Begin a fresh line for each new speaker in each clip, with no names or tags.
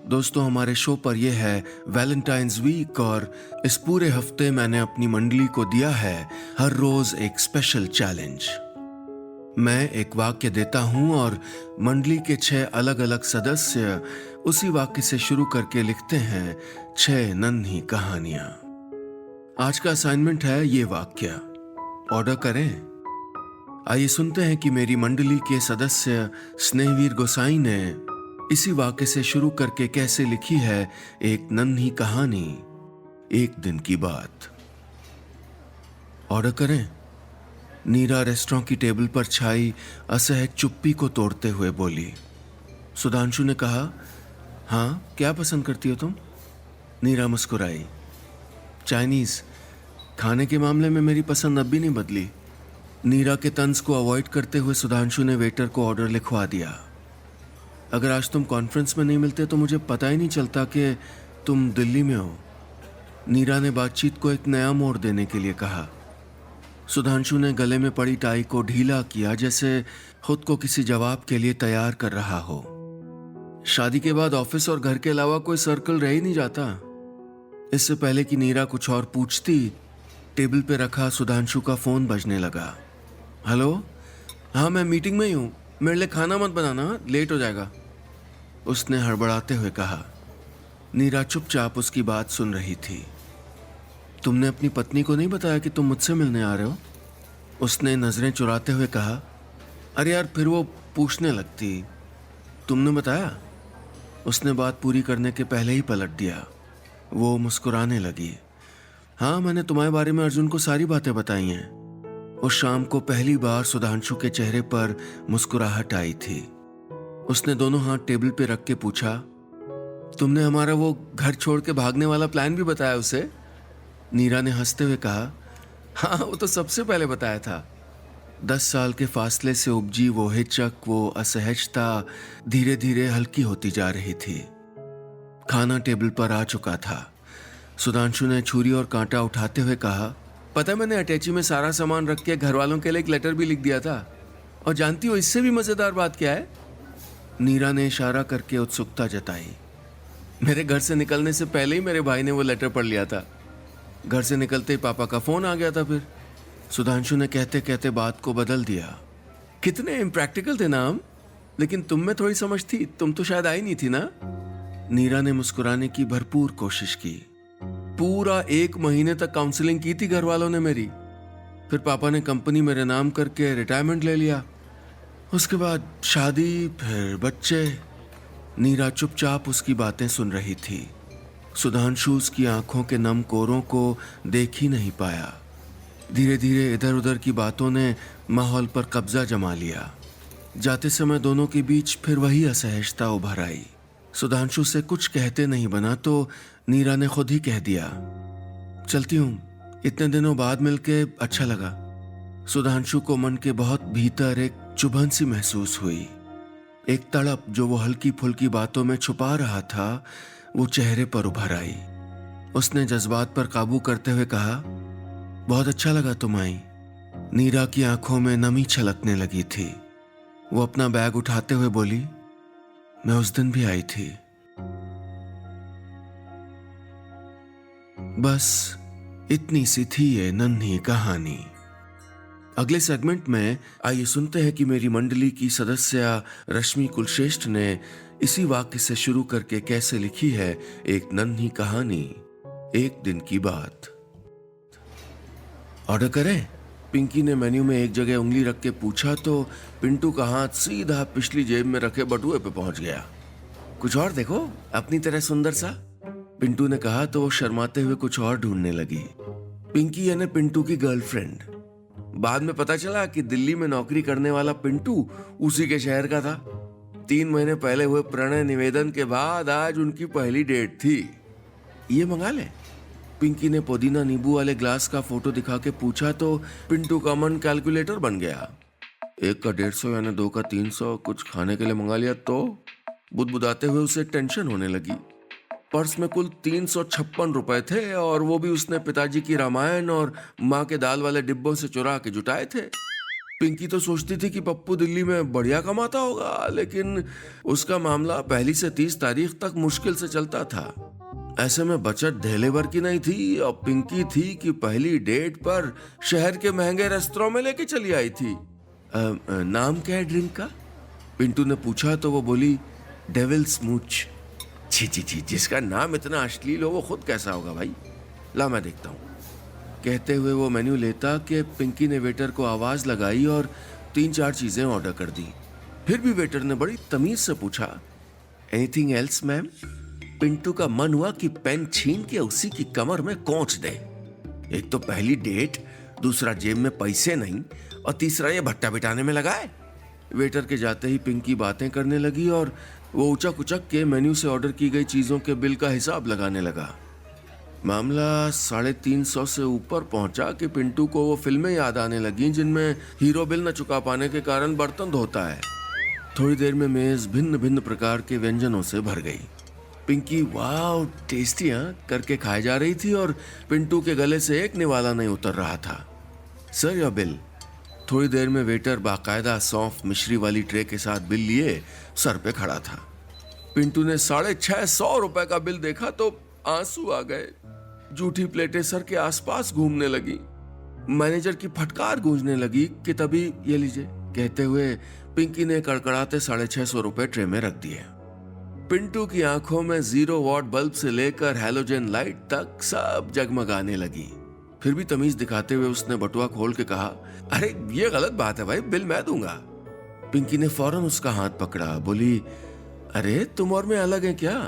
दोस्तों, हमारे शो पर यह है वैलेंटाइंस वीक और इस पूरे हफ्ते मैंने अपनी मंडली को दिया है हर रोज एक स्पेशल चैलेंज। मैं एक वाक्य देता हूं और मंडली के 6 अलग अलग सदस्य उसी वाक्य से शुरू करके लिखते हैं 6 नन्ही कहानियां। आज का असाइनमेंट है ये वाक्य। ऑर्डर करें। आइए सुनते हैं कि मेरी मंडली के सदस्य स्नेहवीर गोसाई ने इसी वाक्य से शुरू करके कैसे लिखी है एक नन्ही कहानी, एक दिन की बात। ऑर्डर करें। नीरा रेस्टोरेंट की टेबल पर छाई असहज चुप्पी को तोड़ते हुए बोली। सुधांशु ने कहा, हाँ, क्या पसंद करती हो तुम? नीरा मुस्कुराई। चाइनीज। खाने के मामले में मेरी पसंद अब भी नहीं बदली। नीरा के तंज को अवॉइड करते हुए सुधांशु ने वेटर को ऑर्डर लिखवा दिया। अगर आज तुम कॉन्फ्रेंस में नहीं मिलते तो मुझे पता ही नहीं चलता कि तुम दिल्ली में हो। नीरा ने बातचीत को एक नया मोड़ देने के लिए कहा। सुधांशु ने गले में पड़ी टाई को ढीला किया, जैसे खुद को किसी जवाब के लिए तैयार कर रहा हो। शादी के बाद ऑफिस और घर के अलावा कोई सर्कल रह ही नहीं जाता। इससे पहले कि नीरा कुछ और पूछती, टेबल पे रखा सुधांशु का फोन बजने लगा। हेलो? हाँ, मैं मीटिंग में ही हूँ। मेरे लिए खाना मत बनाना, लेट हो जाएगा, उसने हड़बड़ाते हुए कहा। नीरा चुपचाप उसकी बात सुन रही थी। तुमने अपनी पत्नी को नहीं बताया कि तुम मुझसे मिलने आ रहे हो? उसने नजरें चुराते हुए कहा। अरे यार, फिर वो पूछने लगती। तुमने बताया? उसने बात पूरी करने के पहले ही पलट दिया। वो मुस्कुराने लगी। हाँ, मैंने तुम्हारे बारे में अर्जुन को सारी बातें बताई हैं। उस शाम को पहली बार सुधांशु के चेहरे पर मुस्कुराहट आई थी। उसने दोनों हाथ टेबल पे रख के पूछा, तुमने हमारा वो घर छोड़ के भागने वाला प्लान भी बताया उसे? नीरा ने हंसते हुए कहा, हाँ, वो तो सबसे पहले बताया था। 10 साल के फासले से उपजी वो हिचक, वो असहजता धीरे धीरे हल्की होती जा रही थी। खाना टेबल पर आ चुका था। सुधांशु ने छुरी और कांटा उठाते हुए कहा, पता है, मैंने अटैची में सारा सामान रख के घर वालों के लिए एक लेटर भी लिख दिया था। और जानती हो इससे भी मजेदार बात क्या है? नीरा ने इशारा करके उत्सुकता जताई। मेरे घर से निकलने से पहले ही मेरे भाई ने वो लेटर पढ़ लिया था। घर से निकलते ही पापा का फोन आ गया था। फिर सुधांशु ने कहते कहते बात को बदल दिया। कितने इम्प्रैक्टिकल थे ना हम, लेकिन तुम में थोड़ी समझ थी। तुम तो शायद आई नहीं थी ना? नीरा ने मुस्कुराने की भरपूर कोशिश की। पूरा 1 महीने तक काउंसलिंग की थी घर वालों ने मेरी। फिर पापा ने कंपनी मेरे नाम करके रिटायरमेंट ले लिया। उसके बाद शादी, फिर बच्चे। नीरा चुपचाप उसकी बातें सुन रही थी। सुधांशु उसकी आंखों के नम कोरों को देख ही नहीं पाया। धीरे धीरे इधर उधर की बातों ने माहौल पर कब्जा जमा लिया। जाते समय दोनों के बीच फिर वही असहजता उभर आई। सुधांशु से कुछ कहते नहीं बना तो नीरा ने खुद ही कह दिया, चलती हूँ, इतने दिनों बाद मिलके अच्छा लगा। सुधांशु को मन के बहुत भीतर एक चुभन सी महसूस हुई। एक तड़प जो वो हल्की फुल्की बातों में छुपा रहा था, वो चेहरे पर उभर आई। उसने जज्बात पर काबू करते हुए कहा, बहुत अच्छा लगा तुम आई। नीरा की आंखों में नमी छलकने लगी थी। वो अपना बैग उठाते हुए बोली, मैं उस दिन भी आई थी। बस इतनी सी थी ये नन्ही कहानी। अगले सेगमेंट में आइए सुनते हैं कि मेरी मंडली की सदस्य रश्मि कुलश्रेष्ठ ने इसी वाक्य से शुरू करके कैसे लिखी है एक नन्ही कहानी, एक दिन की बात। ऑर्डर करें। पिंकी ने मेन्यू में एक जगह उंगली रख के पूछा तो पिंटू का हाथ सीधा पिछली जेब में रखे बटुए पे पहुंच गया। कुछ और देखो, अपनी तरह सुंदर सा, पिंटू ने कहा तो वो शर्माते हुए कुछ और ढूंढने लगी। पिंकी यानी पिंटू की गर्लफ्रेंड। बाद में पता चला कि दिल्ली में नौकरी करने वाला पिंटू उसी के शहर का था। 3 महीने पहले हुए प्रणय निवेदन के बाद आज उनकी पहली डेट थी। ये मंगा ले। पिंकी ने पुदीना नींबू वाले ग्लास का फोटो दिखा के पूछा तो पिंटू का मन कैलकुलेटर बन गया। 1 का 150 यानी 2 का 300, कुछ खाने के लिए मंगा लिया तो बुदबुदाते हुए उसे टेंशन होने लगी। पर्स में कुल 356 रुपए थे और वो भी उसने पिताजी की रामायण और माँ के दाल वाले डिब्बों से चुरा के जुटाए थे। पिंकी तो सोचती थी कि पप्पू दिल्ली में बढ़िया कमाता होगा, लेकिन उसका मामला पहली से 30 तारीख तक मुश्किल से चलता था। ऐसे में बचत ढेले भर की नहीं थी और पिंकी थी कि पहली डेट पर शहर के महंगे रेस्तरां में लेके चली आई थी। नाम क्या है ड्रिंक का? पिंटू ने पूछा तो वो बोली डेविल स्मूच। छी छी छी, जिसका नाम इतना अश्लील हो वो खुद कैसा होगा भाई? ला मैं देखता हूँ। कहते हुए वो मेन्यू लेता कि पिंकी ने वेटर को आवाज लगाई और 3-4 चीजें ऑर्डर कर दी। फिर भी वेटर ने बड़ी तमीज से पूछा, एनीथिंग एल्स मैम? पिंटू का मन हुआ कि पेन छीन के उसी की कमर में कोंच दे। एक तो पहली डेट, दूसरा जेब में पैसे नहीं और तीसरा ये भट्टा बिटाने में लगा है। वेटर के जाते ही पिंकी बातें करने लगी और वो उचक उचक के मेन्यू से ऑर्डर की गई चीजों के बिल का हिसाब लगाने लगा। मामला 350 से ऊपर पहुंचा कि पिंटू को वो फिल्में याद आने लगी जिनमें हीरो बिल न चुका पाने के कारण बर्तन धोता है। थोड़ी देर में मेज भिन्न भिन्न प्रकार के व्यंजनों से भर गई। पिंकी वाह टेस्टी करके खाई जा रही थी और पिंटू के गले से एक निवाला नहीं उतर रहा था। सर या बिल? थोड़ी देर में वेटर बाकायदा सौंफ मिश्री वाली ट्रे के साथ बिल लिए सर पे खड़ा था। पिंटू ने 650 रुपए का बिल देखा तो आंसू आ गए। जूठी प्लेटें सर के आसपास घूमने लगी। मैनेजर की फटकार गूंजने लगी कि तभी ये लीजिए कहते हुए पिंकी ने कड़कड़ाते 650 रुपए ट्रे में रख दिए। पिंटू की आंखों में 0 वॉट बल्ब से लेकर हैलोजन लाइट तक सब जगमगाने लगी। फिर भी तमीज दिखाते हुए उसने बटुआ खोल के कहा, अरे ये गलत बात है भाई, बिल मैं दूंगा। पिंकी ने फौरन उसका हाथ पकड़ा, बोली, अरे तुम और मैं अलग हैं क्या?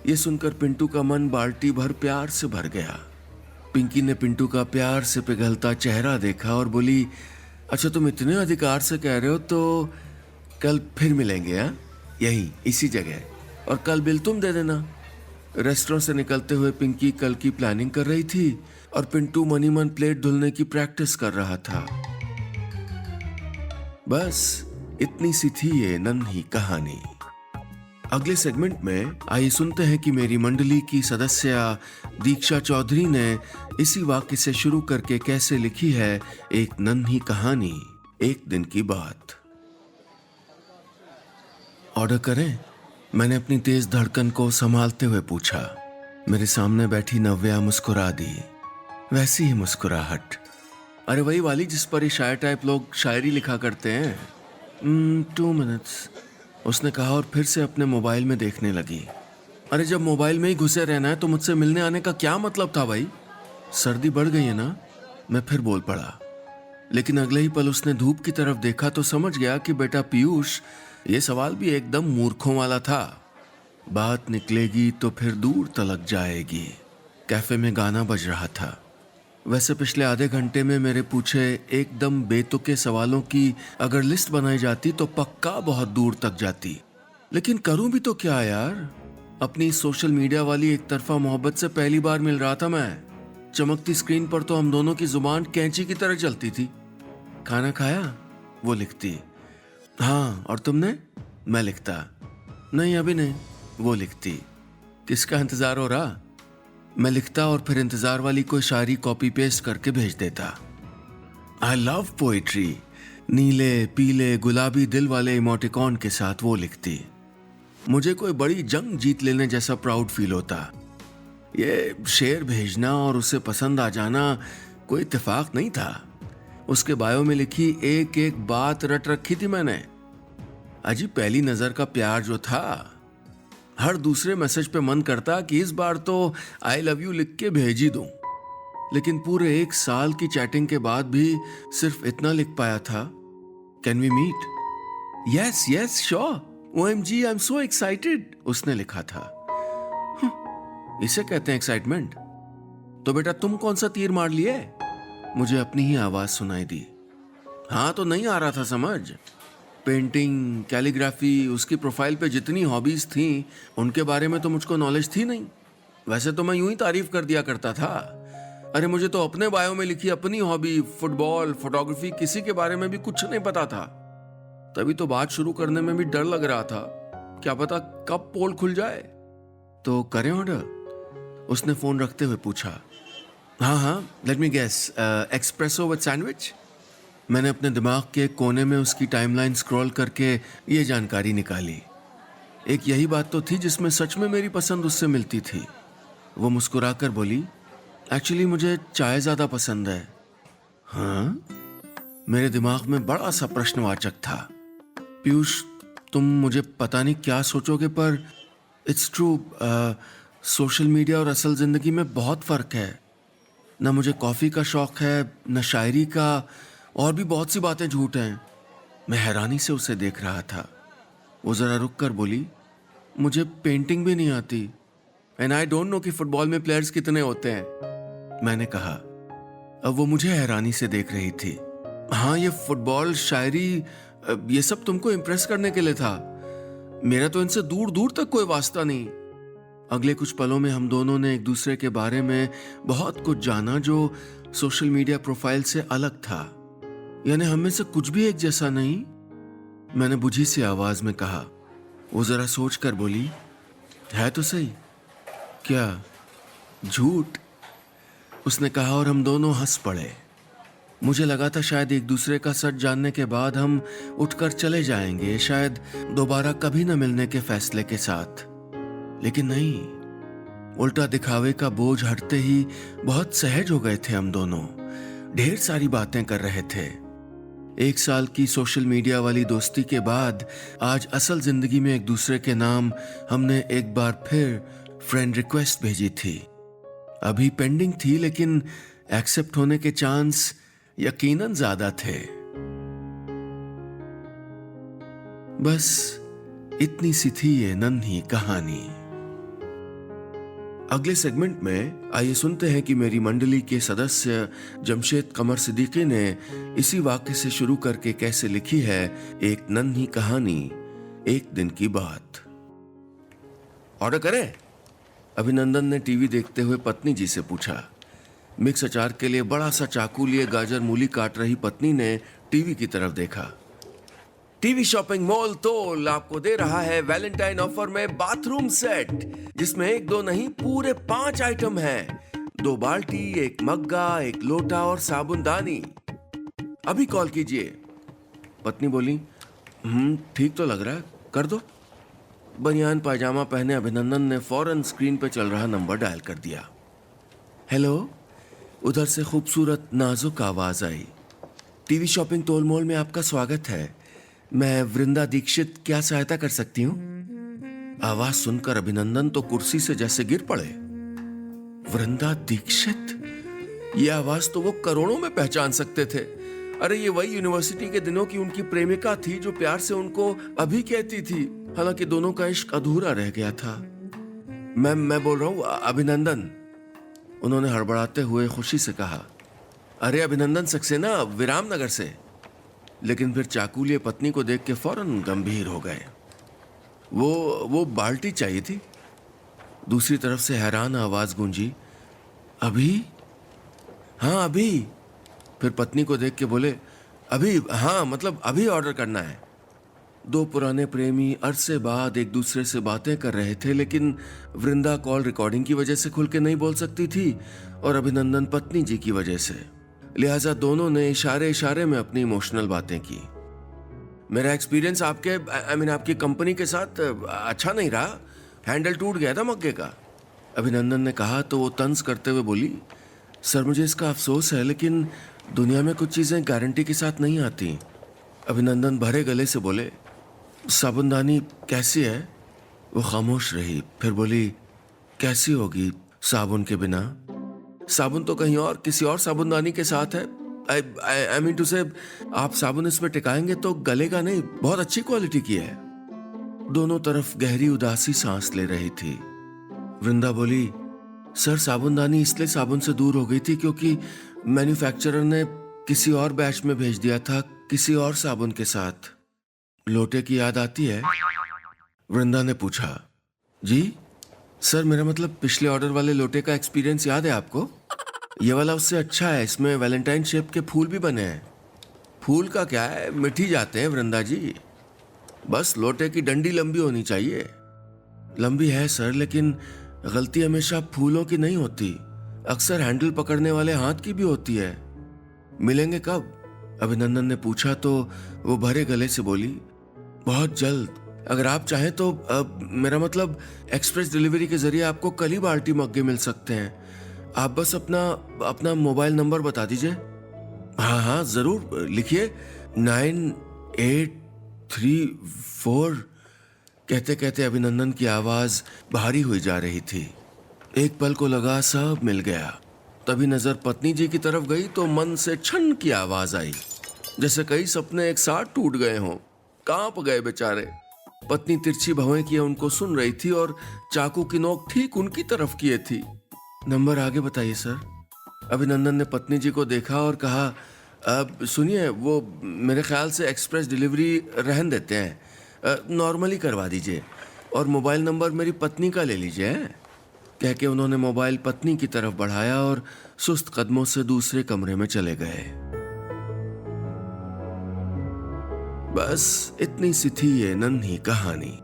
ये सुनकर पिंटू का मन बाल्टी भर प्यार से भर गया। पिंकी ने पिंटू का प्यार से पिघलता चेहरा देखा और बोली, अच्छा तुम इतने अधिकार से कह रहे हो तो कल फिर मिलेंगे यही इसी जगह, और कल बिल तुम दे देना। रेस्टोरेंट से निकलते हुए पिंकी कल की प्लानिंग कर रही थी और पिंटू मनी मन प्लेट धुलने की प्रैक्टिस कर रहा था। बस इतनी सी थी ये नन्ही कहानी। अगले सेगमेंट में आइए सुनते हैं कि मेरी मंडली की सदस्य दीक्षा चौधरी ने इसी वाक्य से शुरू करके कैसे लिखी है एक नन्ही कहानी, एक दिन की बात। ऑर्डर करें? मैंने अपनी तेज धड़कन को संभालते हुए पूछा। मेरे सामने बैठी नव्या मुस्कुरा दी, वैसी ही मुस्कुराहट, अरे वही वाली जिस पर ये शायर टाइप लोग शायरी लिखा करते हैं। 2 मिनट्स, उसने कहा और फिर से अपने मोबाइल में देखने लगी। अरे जब मोबाइल में ही घुसे रहना है तो मुझसे मिलने आने का क्या मतलब था भाई? सर्दी बढ़ गई है ना? मैं फिर बोल पड़ा, लेकिन अगले ही पल उसने धूप की तरफ देखा तो समझ गया कि बेटा पीयूष, ये सवाल भी एकदम मूर्खों वाला था। बात निकलेगी तो फिर दूर तलक जाएगी। कैफे में गाना बज रहा था। वैसे पिछले आधे घंटे में मेरे पूछे एकदम बेतुके सवालों की अगर लिस्ट बनाई जाती तो पक्का बहुत दूर तक जाती। लेकिन करूं भी तो क्या यार? अपनी सोशल मीडिया वाली एक तरफा मोहब्बत से पहली बार मिल रहा था मैं। चमकती स्क्रीन पर तो हम दोनों की जुबान कैंची की तरह चलती थी। खाना खाया? वो लिखती। हाँ, और तुमने? मैं लिखता। नहीं अभी नहीं। वो लिखती। किसका इंतजार हो रहा? मैं लिखता और फिर इंतजार वाली कोई शायरी कॉपी पेस्ट करके भेज देता। I love poetry. नीले पीले गुलाबी दिल वाले इमोटिकॉन के साथ वो लिखती। मुझे कोई बड़ी जंग जीत लेने जैसा प्राउड फील होता। ये शेर भेजना और उसे पसंद आ जाना कोई इत्तेफाक नहीं था। उसके बायो में लिखी एक एक बात रट रखी थी मैंने। अजी पहली नजर का प्यार जो था, हर दूसरे मैसेज पे मन करता कि इस बार तो आई लव यू लिख के भेज ही दूं। लेकिन पूरे 1 साल की चैटिंग के बाद भी सिर्फ इतना लिख पाया था, can we meet? Yes yes sure, OMG I am so excited, उसने लिखा था। इसे कहते हैं एक्साइटमेंट? तो बेटा तुम कौन सा तीर मार लिए? मुझे अपनी ही आवाज सुनाई दी। हाँ तो नहीं आ रहा था समझ। पेंटिंग, कैलीग्राफी, उसकी प्रोफाइल पे जितनी हॉबीज थी उनके बारे में तो मुझको नॉलेज थी नहीं। वैसे तो मैं यूं ही तारीफ कर दिया करता था। अरे मुझे तो अपने बायो में लिखी अपनी हॉबी फुटबॉल, फोटोग्राफी, किसी के बारे में भी कुछ नहीं पता था। तभी तो बात शुरू करने में भी डर लग रहा था, क्या पता कब पोल खुल जाए। तो करें ऑर्डर? उसने फोन रखते हुए पूछा। हाँ हाँ, let me guess, espresso with sandwich? मैंने अपने दिमाग के एक कोने में उसकी टाइमलाइन स्क्रॉल करके ये जानकारी निकाली। एक यही बात तो थी जिसमें सच में मेरी पसंद उससे मिलती थी। वो मुस्कुराकर बोली, एक्चुअली मुझे चाय ज़्यादा पसंद है। हाँ? मेरे दिमाग में बड़ा सा प्रश्नवाचक था। पीयूष, तुम मुझे पता नहीं क्या सोचोगे पर इट्स ट्रू, सोशल मीडिया और असल ज़िंदगी में बहुत फ़र्क है। न मुझे कॉफ़ी का शौक़ है, न शायरी का, और भी बहुत सी बातें झूठ हैं। मैं हैरानी से उसे देख रहा था। वो ज़रा रुक कर बोली, मुझे पेंटिंग भी नहीं आती एंड आई डोंट नो कि फुटबॉल में प्लेयर्स कितने होते हैं। मैंने कहा। अब वो मुझे हैरानी से देख रही थी। हाँ, ये फुटबॉल, शायरी, ये सब तुमको इम्प्रेस करने के लिए था। मेरा तो इनसे दूर दूर तक कोई वास्ता नहीं। अगले कुछ पलों में हम दोनों ने एक दूसरे के बारे में बहुत कुछ जाना जो सोशल मीडिया प्रोफाइल से अलग था। यानी हम में से कुछ भी एक जैसा नहीं। मैंने बुझी सी आवाज में कहा। वो जरा सोच कर बोली, है तो सही। क्या झूठ? उसने कहा और हम दोनों हंस पड़े। मुझे लगा था शायद एक दूसरे का सच जानने के बाद हम उठकर चले जाएंगे, शायद दोबारा कभी न मिलने के फैसले के साथ। लेकिन नहीं, उल्टा दिखावे का बोझ हटते ही बहुत सहज हो गए थे हम दोनों। ढेर सारी बातें कर रहे थे। 1 साल की सोशल मीडिया वाली दोस्ती के बाद आज असल जिंदगी में एक दूसरे के नाम हमने एक बार फिर फ्रेंड रिक्वेस्ट भेजी थी। अभी पेंडिंग थी लेकिन एक्सेप्ट होने के चांस यकीनन ज्यादा थे। बस इतनी सी थी ये नन्ही कहानी। अगले सेगमेंट में आइए सुनते हैं कि मेरी मंडली के सदस्य जमशेद कमर सिद्दीकी ने इसी वाक्य से शुरू करके कैसे लिखी है एक नन्ही कहानी, एक दिन की बात। ऑर्डर करें? अभिनंदन ने टीवी देखते हुए पत्नी जी से पूछा। मिक्स अचार के लिए बड़ा सा चाकू लिए गाजर मूली काट रही पत्नी ने टीवी की तरफ देखा। टीवी शॉपिंग मॉल तोल आपको दे रहा है वैलेंटाइन ऑफर में बाथरूम सेट, जिसमें 1-2 नहीं पूरे 5 आइटम हैं। 2 बाल्टी, 1 मग्गा, 1 लोटा और साबुनदानी। अभी कॉल कीजिए। पत्नी बोली, ठीक तो लग रहा है, कर दो। बनियान पायजामा पहने अभिनंदन ने फौरन स्क्रीन पे चल रहा नंबर डायल कर दिया। हेलो, उधर से खूबसूरत नाजुक आवाज आई। टीवी शॉपिंग तोल मॉल में आपका स्वागत है। मैं वृंदा दीक्षित क्या सहायता कर सकती हूँ? आवाज सुनकर अभिनंदन तो कुर्सी से जैसे गिर पड़े। वृंदा दीक्षित? ये आवाज तो वो करोड़ों में पहचान सकते थे। अरे ये वही यूनिवर्सिटी के दिनों की उनकी प्रेमिका थी जो प्यार से उनको अभी कहती थी, हालांकि दोनों का इश्क अधूरा रह गया था। मैं बोल रहा हूँ अभिनंदन, उन्होंने हड़बड़ाते हुए खुशी से कहा। अरे अभिनंदन सक्सेना, विरामनगर से। लेकिन फिर चाकू लिए पत्नी को देख के फौरन गंभीर हो गए। वो बाल्टी चाहिए थी। दूसरी तरफ से हैरान आवाज गूंजी, अभी? हाँ अभी। फिर पत्नी को देख के बोले, अभी? हाँ मतलब अभी ऑर्डर करना है। 2 पुराने प्रेमी अरसे बाद एक दूसरे से बातें कर रहे थे, लेकिन वृंदा कॉल रिकॉर्डिंग की वजह से खुल के नहीं बोल सकती थी और अभिनंदन पत्नी जी की वजह से। लिहाजा दोनों ने इशारे इशारे में अपनी इमोशनल बातें की। मेरा एक्सपीरियंस आपकी कंपनी के साथ अच्छा नहीं रहा। हैंडल टूट गया था मग्गे का, अभिनंदन ने कहा तो वो तंज करते हुए बोली, सर मुझे इसका अफसोस है लेकिन दुनिया में कुछ चीजें गारंटी के साथ नहीं आती। अभिनंदन भरे गले से बोले, साबुनदानी कैसी है? वो खामोश रही, फिर बोली, कैसी होगी साबुन के बिना? साबुन तो कहीं और किसी और साबुनदानी के साथ है। आई मीन टू से, आप साबुन इस पे टिकाएंगे तो गलेगा नहीं, बहुत अच्छी क्वालिटी की है। दोनों तरफ गहरी उदासी सांस ले रही थी। वृंदा बोली, सर साबुनदानी इसलिए साबुन से दूर हो गई थी क्योंकि मैन्युफैक्चरर ने किसी और बैच में भेज दिया था, किसी और साबुन के साथ। लोटे की याद आती है? वृंदा ने पूछा। जी सर, मेरा मतलब पिछले ऑर्डर वाले लोटे का एक्सपीरियंस याद है आपको? ये वाला उससे अच्छा है, इसमें वैलेंटाइन शेप के फूल भी बने हैं। फूल का क्या है, मिट ही जाते हैं वृंदा जी। बस लोटे की डंडी लंबी होनी चाहिए। लंबी है सर, लेकिन गलती हमेशा फूलों की नहीं होती, अक्सर हैंडल पकड़ने वाले हाथ की भी होती है। मिलेंगे कब? अभिनंदन ने पूछा तो वो भरे गले से बोली, बहुत जल्द। अगर आप चाहें तो मेरा मतलब एक्सप्रेस डिलीवरी के जरिए आपको कल ही बाल्टी मग्गे मिल सकते हैं। आप बस अपना अपना मोबाइल नंबर बता दीजिए। हाँ हाँ जरूर, लिखिए 9834। कहते कहते अभिनंदन की आवाज भारी हुई जा रही थी। एक पल को लगा सब मिल गया। तभी नजर पत्नी जी की तरफ गई तो मन से छन की आवाज आई, जैसे कई सपने एक साथ टूट गए हों। कांप गए बेचारे। पत्नी तिरछी भवें किए उनको सुन रही थी और चाकू की नोक ठीक उनकी तरफ किए थी। नंबर आगे बताइए सर। अभिनंदन ने पत्नी जी को देखा और कहा, अब सुनिए, वो मेरे ख्याल से एक्सप्रेस डिलीवरी रहन देते हैं, नॉर्मली करवा दीजिए और मोबाइल नंबर मेरी पत्नी का ले लीजिए। कह के उन्होंने मोबाइल पत्नी की तरफ बढ़ाया और सुस्त कदमों से दूसरे कमरे में चले गए। बस इतनी सी थी ये नन्ही कहानी।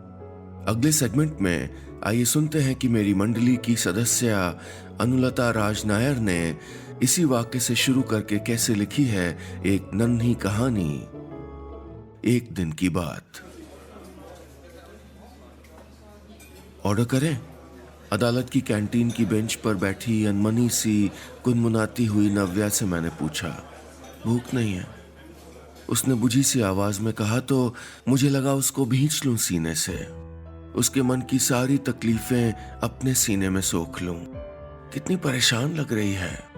अगले सेगमेंट में आइए सुनते हैं कि मेरी मंडली की सदस्य अनुलता राज नायर ने इसी वाक्य से शुरू करके कैसे लिखी है एक नन्ही कहानी, एक दिन की बात। ऑर्डर करें? अदालत की कैंटीन की बेंच पर बैठी अनमनी सी गुनगुनाती हुई नव्या से मैंने पूछा। भूख नहीं है, उसने बुझी सी आवाज में कहा तो मुझे लगा उसको भींच लूं सीने से, उसके मन की सारी तकलीफें अपने सीने में सोख लूं। कितनी परेशान लग रही है।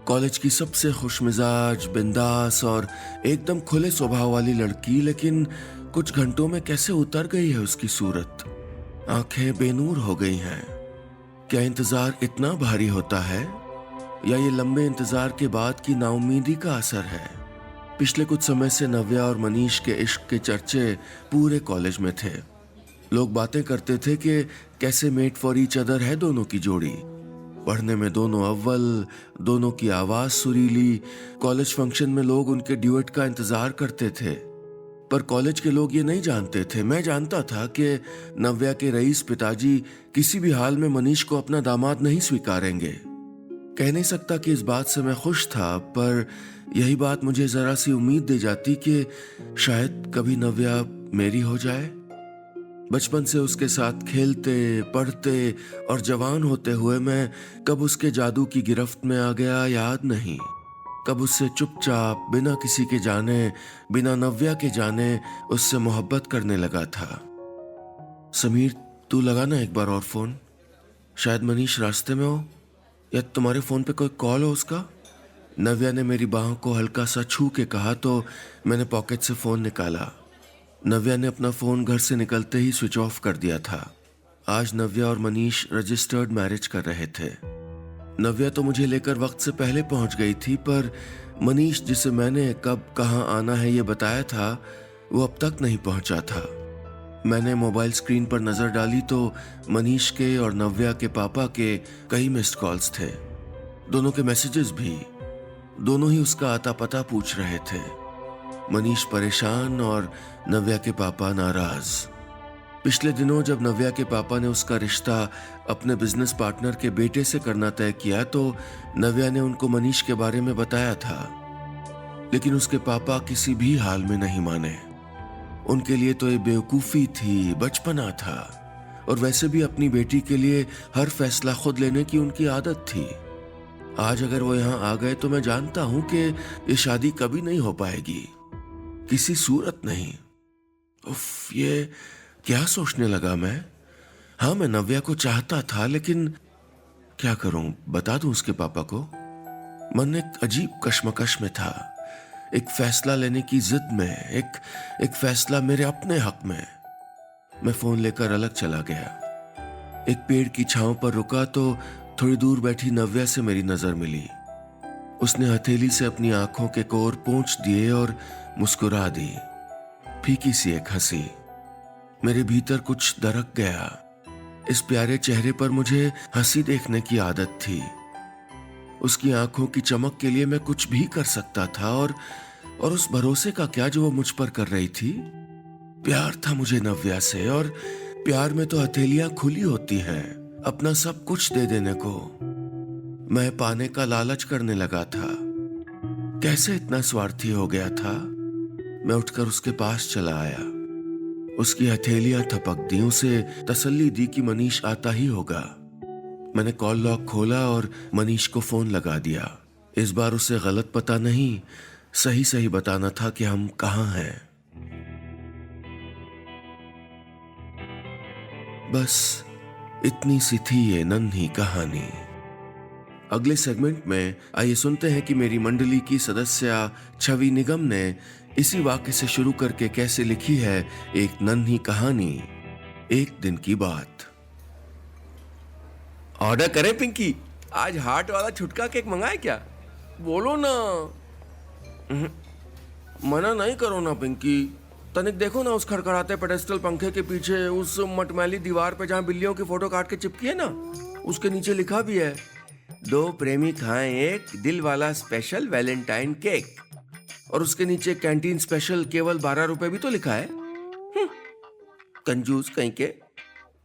कॉलेज की सबसे खुशमिजाज, बिंदास और एकदम खुले स्वभाव वाली लड़की, लेकिन कुछ घंटों में कैसे उतर गई है उसकी सूरत। आंखें बेनूर हो गई हैं। क्या इंतजार इतना भारी होता है या ये लंबे इंतजार के बाद की नाउमीदी का असर है? पिछले कुछ समय से नव्या और मनीष के इश्क के चर्चे पूरे कॉलेज में थे। लोग बातें करते थे कि कैसे मेट फॉर ईच अदर है दोनों की जोड़ी। पढ़ने में दोनों अव्वल, दोनों की आवाज सुरीली। कॉलेज फंक्शन में लोग उनके ड्यूएट का इंतजार करते थे। पर कॉलेज के लोग ये नहीं जानते थे, मैं जानता था कि नव्या के रईस पिताजी किसी भी हाल में मनीष को अपना दामाद नहीं स्वीकारेंगे। कह नहीं सकता कि इस बात से मैं खुश था, पर यही बात मुझे जरा सी उम्मीद दे जाती कि शायद कभी नव्या मेरी हो जाए। बचपन से उसके साथ खेलते, पढ़ते और जवान होते हुए मैं कब उसके जादू की गिरफ्त में आ गया याद नहीं। कब उससे चुपचाप, बिना किसी के जाने, बिना नव्या के जाने उससे मोहब्बत करने लगा था। समीर, तू लगा ना एक बार और फोन। शायद मनीष रास्ते में हो या तुम्हारे फोन पे कोई कॉल हो उसका। नव्या ने मेरी बाहों को हल्का सा छू के कहा तो मैंने पॉकेट से फोन निकाला। नव्या ने अपना फोन घर से निकलते ही स्विच ऑफ कर दिया था। आज नव्या और मनीष रजिस्टर्ड मैरिज कर रहे थे। नव्या तो मुझे लेकर वक्त से पहले पहुंच गई थी, पर मनीष, जिसे मैंने कब कहां आना है ये बताया था, वो अब तक नहीं पहुंचा था। मैंने मोबाइल स्क्रीन पर नजर डाली तो मनीष के और नव्या के पापा के कई मिस्ड कॉल्स थे। दोनों के मैसेजेस भी। दोनों ही उसका आता पता पूछ रहे थे। मनीष परेशान और नव्या के पापा नाराज। पिछले दिनों जब नव्या के पापा ने उसका रिश्ता अपने बिजनेस पार्टनर के बेटे से करना तय किया तो नव्या ने उनको मनीष के बारे में बताया था, लेकिन उसके पापा किसी भी हाल में नहीं माने। उनके लिए तो ये बेवकूफी थी, बचपना था, और वैसे भी अपनी बेटी के लिए हर फैसला खुद लेने की उनकी आदत थी। आज अगर वो यहाँ आ गए तो मैं जानता हूं कि ये शादी कभी नहीं हो पाएगी, किसी सूरत नहीं। उफ, ये क्या सोचने लगा मैं। हाँ, मैं नव्या को चाहता था, लेकिन क्या करूं, बता दूं उसके पापा को। मन एक अजीब कश्मकश में था, एक फैसला लेने की जिद में, एक फैसला मेरे अपने हक में। मैं फोन लेकर अलग चला गया। एक पेड़ की छांव पर रुका तो थोड़ी दूर बैठी नव्या से मेरी नजर मिली। उसने हथेली से अपनी आंखों के कोर पोंछ दिए और मुस्कुरा दी। फीकी सी एक हंसी। मेरे भीतर कुछ दरक गया। इस प्यारे चेहरे पर मुझे हंसी देखने की आदत थी। उसकी आंखों की चमक के लिए मैं कुछ भी कर सकता था, और उस भरोसे का क्या जो वो मुझ पर कर रही थी। प्यार था मुझे नव्या से, और प्यार में तो हथेलियां खुली होती हैं अपना सब कुछ दे देने को। मैं पाने का लालच करने लगा था। कैसे इतना स्वार्थी हो गया था। मैं उठकर उसके पास चला आया, उसकी हथेलियां थपक दी, उसे तसल्ली दी कि मनीष आता ही होगा। मैंने कॉल लॉक खोला और मनीष को फोन लगा दिया। इस बार उसे गलत पता नहीं, सही सही बताना था कि हम कहाँ हैं। बस इतनी सी थी ये नन्ही कहानी। अगले सेगमेंट में आइए सुनते हैं कि मेरी मंडली की सदस्य छवि निगम ने इसी वाक्य से शुरू करके कैसे लिखी है एक नन्ही कहानी, एक दिन की बात।
ऑर्डर करें पिंकी? आज हार्ट वाला छुटका केक मंगाए क्या?
बोलो ना। मना नहीं करो ना पिंकी। तनिक देखो ना उस खड़खड़ाते पेडेस्टल पंखे के पीछे, उस मटमैली दीवार पे जहाँ बिल्लियों की फोटो काट के चिपकी है ना, उसके नीचे लिखा भी है, 2 प्रेमी खाएं एक दिल वाला स्पेशल वैलेंटाइन केक। और उसके नीचे कैंटीन स्पेशल केवल 12 रुपए भी तो लिखा है। कंजूस कहीं के।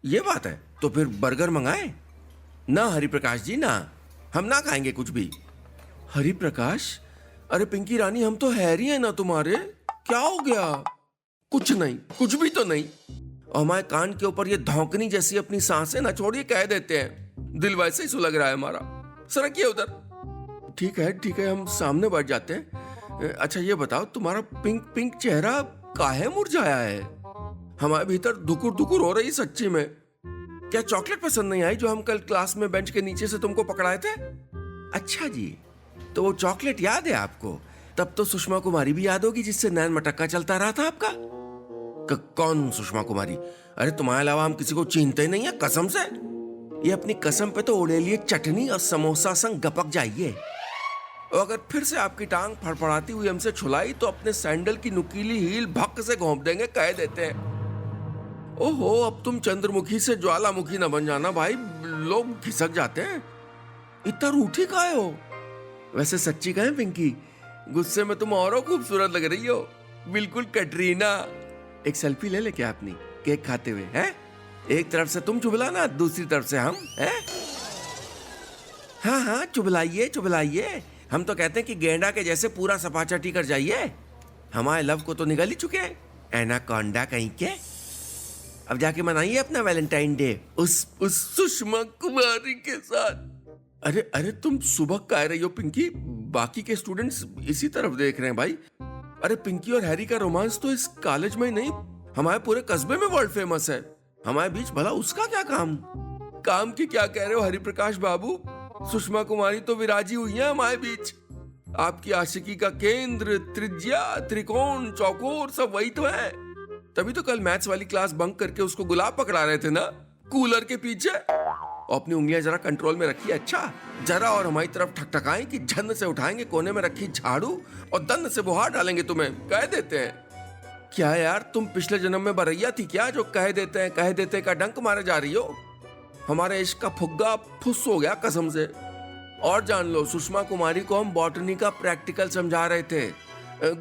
ये बात है तो फिर बर्गर मंगाए ना हरिप्रकाश जी, ना, हम ना खाएंगे कुछ भी। हरिप्रकाश? अरे पिंकी रानी, हम तो हैरी हैं ना तुम्हारे, क्या हो गया? कुछ नहीं, कुछ भी तो नहीं। और हमारे कान के ऊपर ये धौंकनी जैसी अपनी सांसें ना छोड़िए, कह देते हैं। दिल वैसे ही सुलग रहा है हमारा। सरकिए उधर। ठीक है, हम सामने बैठ जाते हैं। अच्छा ये बताओ, तुम्हारा पिंक पिंक चेहरा काहे मुरझाया है? हमारे भीतर दुकुर दुकुर हो रही सच्ची में। क्या चॉकलेट पसंद नहीं आई जो हम कल क्लास में बेंच के नीचे से तुमको पकड़ाए थे? अच्छा जी, तो वो चॉकलेट याद है आपको? तब तो सुषमा कुमारी भी याद होगी जिससे नैन मटक्का चलता रहा था आपका। कौन सुषमा कुमारी? अरे तुम्हारे अलावा हम किसी को चिन्हते ही नहीं है, कसम से। ये अपनी कसम पे तो उड़ेलिए चटनी और समोसा संग गपक जाइए। और अगर फिर से आपकी टांग फड़फड़ाती हुई हमसे छुलाई तो अपने सैंडल की नुकीली हील भक्क से घोंप देंगे, कह देते हैं। ओहो, अब तुम चंद्रमुखी से ज्वालामुखी न बन जाना भाई, लोग खिसक जाते हैं। इतना रूठी काहे हो? वैसे सच्ची कहें पिंकी, गुस्से में तुम और खूबसूरत लग रही हो, बिल्कुल कैटरीना। एक सेल्फी ले क्या अपनी केक खाते हुए? हैं, एक तरफ से तुम चुबलाना, दूसरी तरफ से हम, हैं? हाँ, चुबलाइए। हम तो कहते हैं कि गेंडा के जैसे पूरा सपाचटी कर जाइए। हमारे लव को तो निगल ही चुके, एनाकोंडा कहीं के। अब जाके मनाइए अपना वैलेंटाइन डे उस सुषमा कुमारी के साथ। अरे तुम सुबह कह रही हो पिंकी? बाकी के स्टूडेंट्स इसी तरफ देख रहे हैं भाई। अरे पिंकी और हैरी का रोमांस तो इस कॉलेज में ही नहीं, हमारे पूरे कस्बे में वर्ल्ड फेमस है। हमारे बीच भला उसका क्या काम? काम की क्या कह रहे हो हरिप्रकाश बाबू? सुषमा कुमारी तो विराजी हुई है हमारे बीच। आपकी आशिकी का केंद्र, त्रिज्या, त्रिकोण, चौकोर सब वही तो है। तभी तो कल मैथ्स वाली क्लास बंक करके उसको गुलाब पकड़ा रहे थे ना, कूलर के पीछे। और अपनी उंगलियां जरा कंट्रोल में रखिए अच्छा, जरा और हमारी तरफ ठकठकाएं कि झन्न से उठाएंगे कोने में रखी झाड़ू और दंड से बुहार डालेंगे तुम्हें, कह देते हैं। क्या यार, तुम पिछले जन्म में बरैया थी क्या जो कह देते का डंक मारे जा रही हो? हमारे इश्क का फुग्गा फुस हो गया कसम से। और जान लो, सुषमा कुमारी को हम बॉटनी का प्रैक्टिकल समझा रहे थे।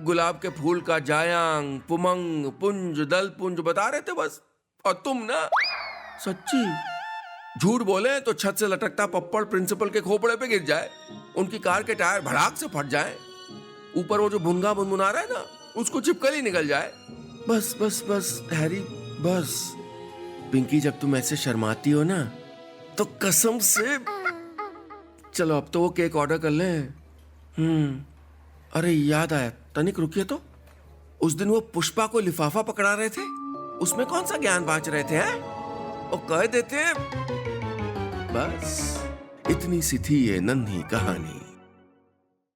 गुलाब के फूल का जायांग, पुमंग, पुंज, दल पुंज बता रहे थे बस। और तुम ना, सच्ची झूठ बोले तो छत से लटकता पप्पड़ प्रिंसिपल के खोपड़े पे गिर जाए, उनकी कार के टायर भड़ाक से फट जाए, ऊपर वो जो भुनगा भुनभुना रहा है ना, उसको चिपकल ही निकल जाए। बस हैरी, बस। पिंकी, जब तुम ऐसे शर्माती हो ना तो कसम से। चलो अब तो वो केक ऑर्डर कर लें। अरे याद आया, तनिक रुकिए तो। उस दिन वो पुष्पा को लिफाफा पकड़ा रहे थे, उसमें कौन सा ज्ञान बांट रहे थे? हैं? और कह देते हैं। बस इतनी सी थी ये नन्ही कहानी।